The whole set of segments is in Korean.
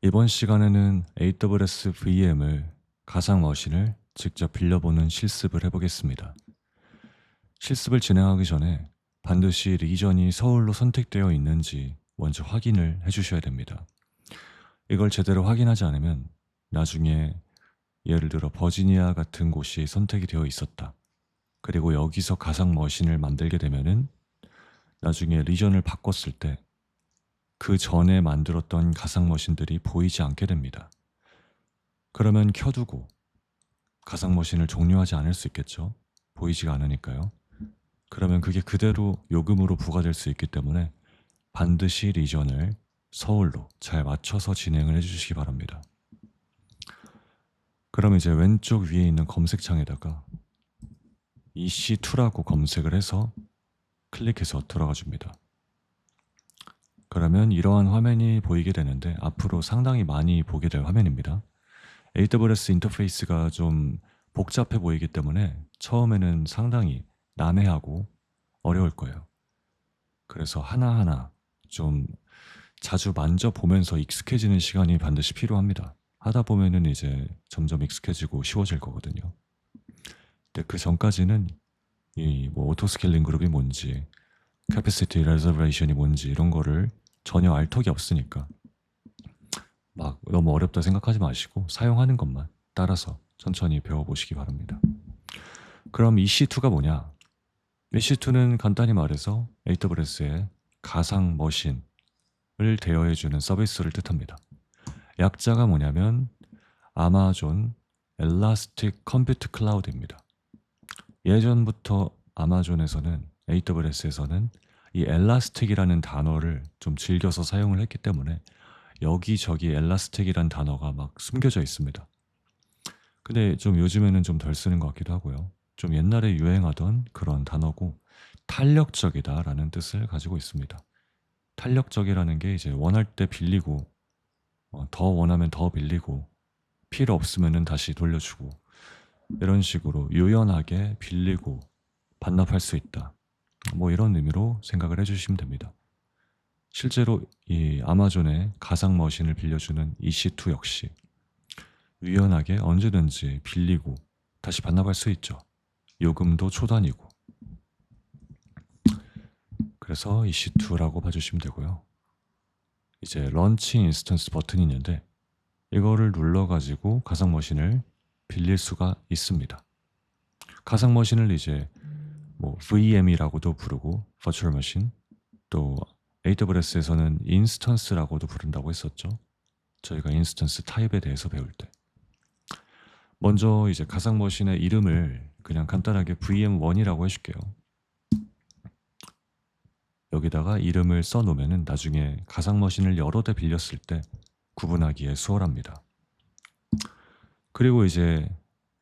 이번 시간에는 AWS VM을 가상 머신을 직접 빌려보는 실습을 해보겠습니다. 실습을 진행하기 전에 반드시 리전이 서울로 선택되어 있는지 먼저 확인을 해주셔야 됩니다. 이걸 제대로 확인하지 않으면 나중에 예를 들어 버지니아 같은 곳이 선택이 되어 있었다. 그리고 여기서 가상 머신을 만들게 되면은 나중에 리전을 바꿨을 때 그 전에 만들었던 가상 머신들이 보이지 않게 됩니다. 그러면 켜두고 가상 머신을 종료하지 않을 수 있겠죠. 보이지가 않으니까요. 그러면 그게 그대로 요금으로 부과될 수 있기 때문에 반드시 리전을 서울로 잘 맞춰서 진행을 해주시기 바랍니다. 그럼 이제 왼쪽 위에 있는 검색창에다가 EC2라고 검색을 해서 클릭해서 들어가 줍니다. 그러면 이러한 화면이 보이게 되는데 앞으로 상당히 많이 보게 될 화면입니다. AWS 인터페이스가 좀 복잡해 보이기 때문에 처음에는 상당히 난해하고 어려울 거예요. 그래서 하나하나 좀 자주 만져보면서 익숙해지는 시간이 반드시 필요합니다. 하다 보면은 이제 점점 익숙해지고 쉬워질 거거든요. 근데 그 전까지는 이 뭐 오토 스케일링 그룹이 뭔지, 캐패시티 레저베이션이 뭔지 이런 거를 전혀 알 턱이 없으니까 막 너무 어렵다 생각하지 마시고 사용하는 것만 따라서 천천히 배워보시기 바랍니다. 그럼 EC2가 뭐냐? EC2는 간단히 말해서 AWS의 가상 머신을 대여해주는 서비스를 뜻합니다. 약자가 뭐냐면 아마존 엘라스틱 컴퓨트 클라우드입니다. 예전부터 아마존에서는 AWS에서는 이 엘라스틱이라는 단어를 좀 즐겨서 사용을 했기 때문에 여기저기 엘라스틱이란 단어가 막 숨겨져 있습니다. 근데 좀 요즘에는 좀 덜 쓰는 것 같기도 하고요. 좀 옛날에 유행하던 그런 단어고 탄력적이다라는 뜻을 가지고 있습니다. 탄력적이라는 게 이제 원할 때 빌리고 더 원하면 더 빌리고 필요 없으면은 다시 돌려주고 이런 식으로 유연하게 빌리고 반납할 수 있다. 뭐 이런 의미로 생각을 해주시면 됩니다. 실제로 이 아마존의 가상 머신을 빌려주는 EC2 역시 유연하게 언제든지 빌리고 다시 반납할 수 있죠. 요금도 초단위고. 그래서 EC2라고 봐주시면 되고요. 이제 런치 인스턴스 버튼이 있는데 이거를 눌러가지고 가상 머신을 빌릴 수가 있습니다. 가상 머신을 이제 뭐 VM이라고도 부르고 Virtual Machine, 또 AWS에서는 인스턴스라고도 부른다고 했었죠. 저희가 인스턴스 타입에 대해서 배울 때. 먼저 이제 가상 머신의 이름을 그냥 간단하게 VM1이라고 해줄게요. 여기다가 이름을 써놓으면 나중에 가상 머신을 여러 대 빌렸을 때 구분하기에 수월합니다. 그리고 이제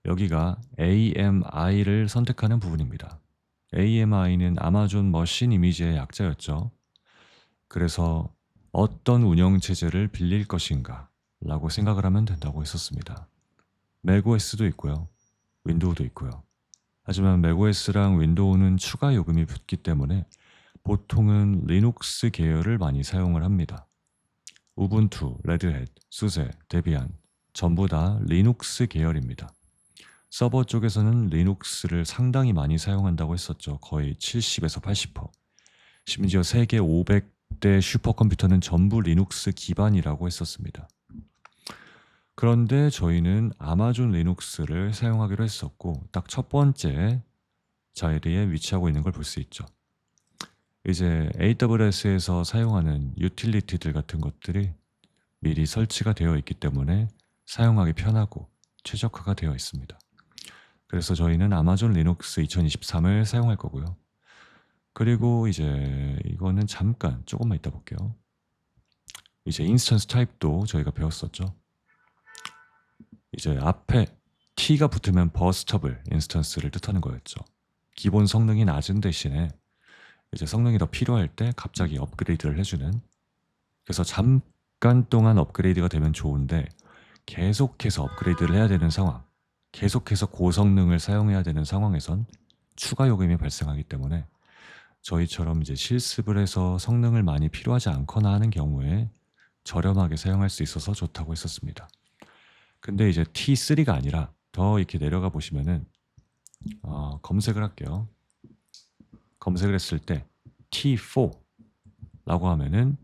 여기가 AMI를 선택하는 부분입니다. AMI는 아마존 머신 이미지의 약자였죠. 그래서 어떤 운영체제를 빌릴 것인가 라고 생각을 하면 된다고 했었습니다. 맥OS도 있고요. 윈도우도 있고요. 하지만 맥OS랑 윈도우는 추가 요금이 붙기 때문에 보통은 리눅스 계열을 많이 사용을 합니다. 우분투, 레드햇, 수세, 데비안 전부 다 리눅스 계열입니다. 서버 쪽에서는 리눅스를 상당히 많이 사용한다고 했었죠. 거의 70에서 80%. 심지어 세계 500대 슈퍼컴퓨터는 전부 리눅스 기반이라고 했었습니다. 그런데 저희는 아마존 리눅스를 사용하기로 했었고 딱 첫 번째 자리에 위치하고 있는 걸 볼 수 있죠. 이제 AWS에서 사용하는 유틸리티들 같은 것들이 미리 설치가 되어 있기 때문에 사용하기 편하고 최적화가 되어 있습니다. 그래서 저희는 아마존 리눅스 2023을 사용할 거고요. 그리고 이제 이거는 잠깐 조금만 이따 볼게요. 이제 인스턴스 타입도 저희가 배웠었죠. 이제 앞에 T가 붙으면 버스터블 인스턴스를 뜻하는 거였죠. 기본 성능이 낮은 대신에 이제 성능이 더 필요할 때 갑자기 업그레이드를 해주는. 그래서 잠깐 동안 업그레이드가 되면 좋은데 계속해서 업그레이드를 해야 되는 상황, 계속해서 고성능을 사용해야 되는 상황에선 추가 요금이 발생하기 때문에 저희처럼 이제 실습을 해서 성능을 많이 필요하지 않거나 하는 경우에 저렴하게 사용할 수 있어서 좋다고 했었습니다. 근데 이제 T3가 아니라 더 이렇게 내려가 보시면은 검색을 할게요. 검색을 했을 때 T4라고 하면은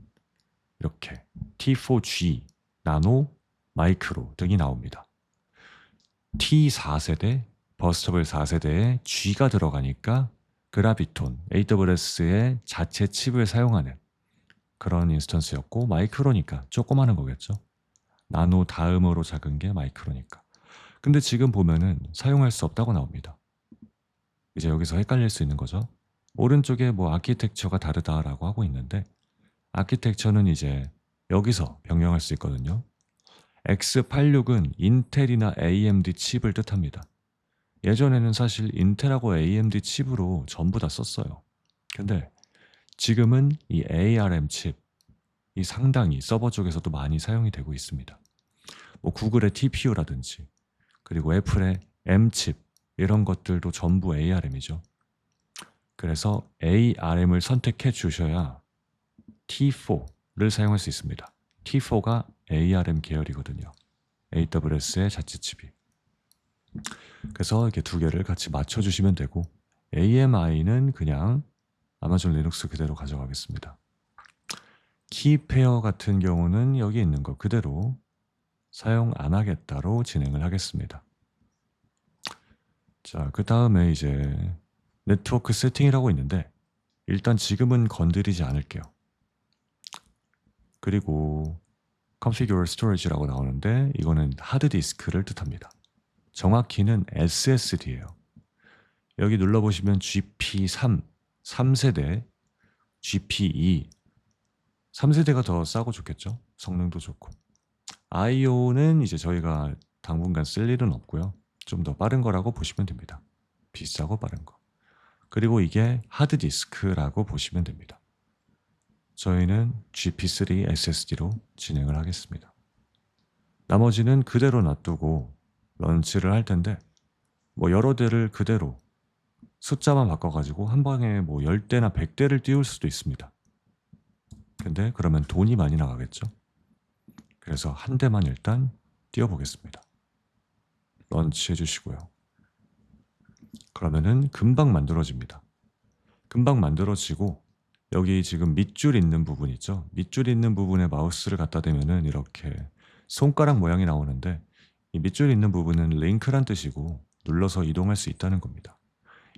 이렇게 T4G, 나노, 마이크로 등이 나옵니다. T4세대, 버스터블 4세대에 G가 들어가니까 그라비톤, AWS의 자체 칩을 사용하는 그런 인스턴스였고, 마이크로니까 조그마한 거겠죠. 나노 다음으로 작은 게 마이크로니까. 근데 지금 보면은 사용할 수 없다고 나옵니다. 이제 여기서 헷갈릴 수 있는 거죠. 오른쪽에 뭐 아키텍처가 다르다라고 하고 있는데, 아키텍처는 이제 여기서 변경할 수 있거든요. X86은 인텔이나 AMD 칩을 뜻합니다. 예전에는 사실 인텔하고 AMD 칩으로 전부 다 썼어요. 근데 지금은 이 ARM 칩, 이 상당히 서버 쪽에서도 많이 사용이 되고 있습니다. 뭐 구글의 TPU라든지, 그리고 애플의 M칩, 이런 것들도 전부 ARM이죠. 그래서 ARM을 선택해 주셔야 T4를 사용할 수 있습니다. T4가 ARM 계열이거든요. AWS의 자체 칩이. 그래서 이렇게 두 개를 같이 맞춰주시면 되고, AMI는 그냥 아마존 리눅스 그대로 가져가겠습니다. 키페어 같은 경우는 여기 있는 거 그대로 사용 안 하겠다로 진행을 하겠습니다. 자, 그 다음에 이제 네트워크 세팅이라고 있는데, 일단 지금은 건드리지 않을게요. 그리고 Configure Storage라고 나오는데, 이거는 하드디스크를 뜻합니다. 정확히는 SSD예요. 여기 눌러보시면 GP3, 3세대, GP2, 3세대가 더 싸고 좋겠죠? 성능도 좋고. IO는 이제 저희가 당분간 쓸 일은 없고요. 좀 더 빠른 거라고 보시면 됩니다. 비싸고 빠른 거. 그리고 이게 하드디스크라고 보시면 됩니다. 저희는 GP3 SSD로 진행을 하겠습니다. 나머지는 그대로 놔두고 런치를 할 텐데, 뭐 여러 대를 그대로 숫자만 바꿔가지고 한 방에 뭐 10대나 100대를 띄울 수도 있습니다. 근데 그러면 돈이 많이 나가겠죠? 그래서 한 대만 일단 띄워보겠습니다. 런치 해주시고요. 그러면은 금방 만들어집니다. 금방 만들어지고, 여기 지금 밑줄 있는 부분 있죠? 밑줄 있는 부분에 마우스를 갖다 대면은 이렇게 손가락 모양이 나오는데, 이 밑줄 있는 부분은 링크란 뜻이고 눌러서 이동할 수 있다는 겁니다.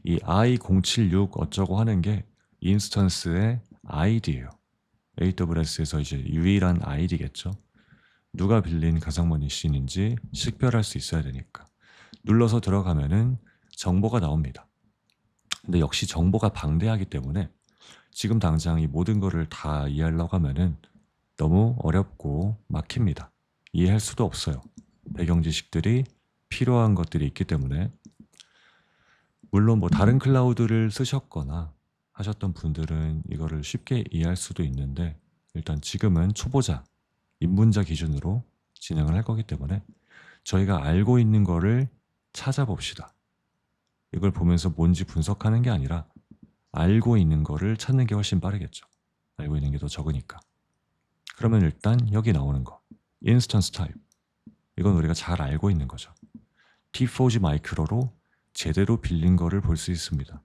이 i076 어쩌고 하는 게 인스턴스의 아이디예요. AWS에서 이제 유일한 아이디겠죠. 누가 빌린 가상모 머신인지 식별할 수 있어야 되니까 눌러서 들어가면은 정보가 나옵니다. 근데 역시 정보가 방대하기 때문에 지금 당장 이 모든 거를 다 이해하려고 하면은 너무 어렵고 막힙니다. 이해할 수도 없어요. 배경 지식들이 필요한 것들이 있기 때문에. 물론 뭐 다른 클라우드를 쓰셨거나 하셨던 분들은 이거를 쉽게 이해할 수도 있는데, 일단 지금은 초보자, 입문자 기준으로 진행을 할 거기 때문에 저희가 알고 있는 거를 찾아봅시다. 이걸 보면서 뭔지 분석하는 게 아니라 알고 있는 거를 찾는 게 훨씬 빠르겠죠. 알고 있는 게 더 적으니까. 그러면 일단 여기 나오는 거, 인스턴스 타입, 이건 우리가 잘 알고 있는 거죠. T4G 마이크로로 제대로 빌린 거를 볼 수 있습니다.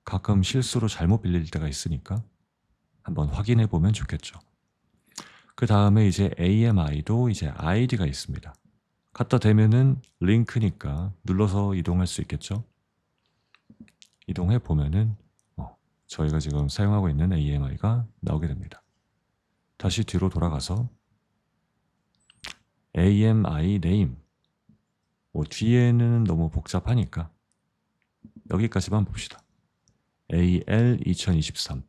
가끔 실수로 잘못 빌릴 때가 있으니까 한번 확인해 보면 좋겠죠. 그 다음에 이제 AMI도 이제 아이디가 있습니다. 갖다 대면은 링크니까 눌러서 이동할 수 있겠죠. 이동해 보면은 저희가 지금 사용하고 있는 AMI가 나오게 됩니다. 다시 뒤로 돌아가서 AMI name, 뭐 뒤에는 너무 복잡하니까 여기까지만 봅시다. AL 2023,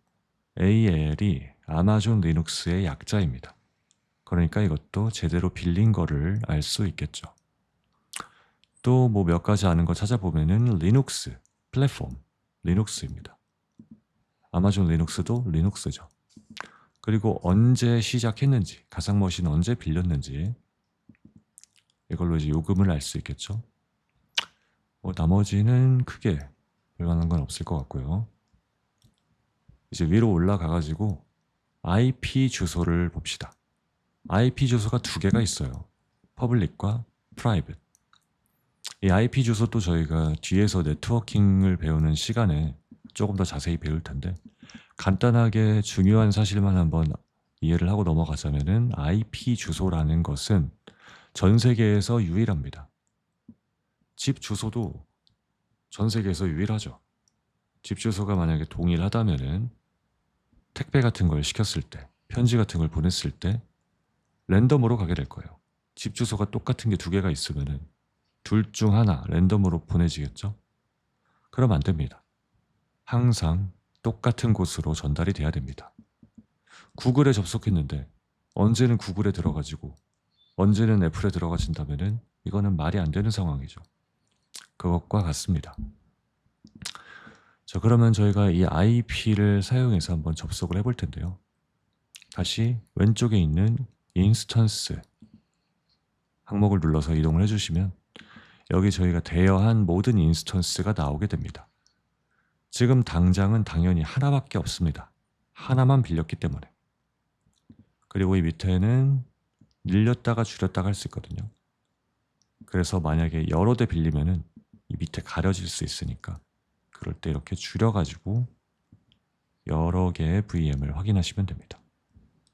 AL이 아마존 리눅스의 약자입니다. 그러니까 이것도 제대로 빌린 거를 알 수 있겠죠. 또 뭐 몇 가지 아는 거 찾아보면은 리눅스, 플랫폼, 리눅스입니다. 아마존 리눅스도 리눅스죠. 그리고 언제 시작했는지, 가상머신 언제 빌렸는지, 이걸로 이제 요금을 알 수 있겠죠. 나머지는 크게 볼만한 건 없을 것 같고요. 이제 위로 올라가가지고 IP 주소를 봅시다. IP 주소가 두 개가 있어요. 퍼블릭과 프라이빗. 이 IP 주소도 저희가 뒤에서 네트워킹을 배우는 시간에 조금 더 자세히 배울 텐데, 간단하게 중요한 사실만 한번 이해를 하고 넘어가자면은 IP 주소라는 것은 전 세계에서 유일합니다. 집 주소도 전 세계에서 유일하죠. 집 주소가 만약에 동일하다면은 택배 같은 걸 시켰을 때, 편지 같은 걸 보냈을 때 랜덤으로 가게 될 거예요. 집 주소가 똑같은 게 두 개가 있으면은 둘 중 하나 랜덤으로 보내지겠죠? 그럼 안 됩니다. 항상 똑같은 곳으로 전달이 돼야 됩니다. 구글에 접속했는데 언제는 구글에 들어가지고 언제는 애플에 들어가신다면은 이거는 말이 안 되는 상황이죠. 그것과 같습니다. 자, 그러면 저희가 이 IP를 사용해서 한번 접속을 해볼 텐데요. 다시 왼쪽에 있는 인스턴스 항목을 눌러서 이동을 해주시면 여기 저희가 대여한 모든 인스턴스가 나오게 됩니다. 지금 당장은 당연히 하나밖에 없습니다. 하나만 빌렸기 때문에. 그리고 이 밑에는 늘렸다가 줄였다가 할 수 있거든요. 그래서 만약에 여러 대 빌리면은 이 밑에 가려질 수 있으니까 그럴 때 이렇게 줄여가지고 여러 개의 VM을 확인하시면 됩니다.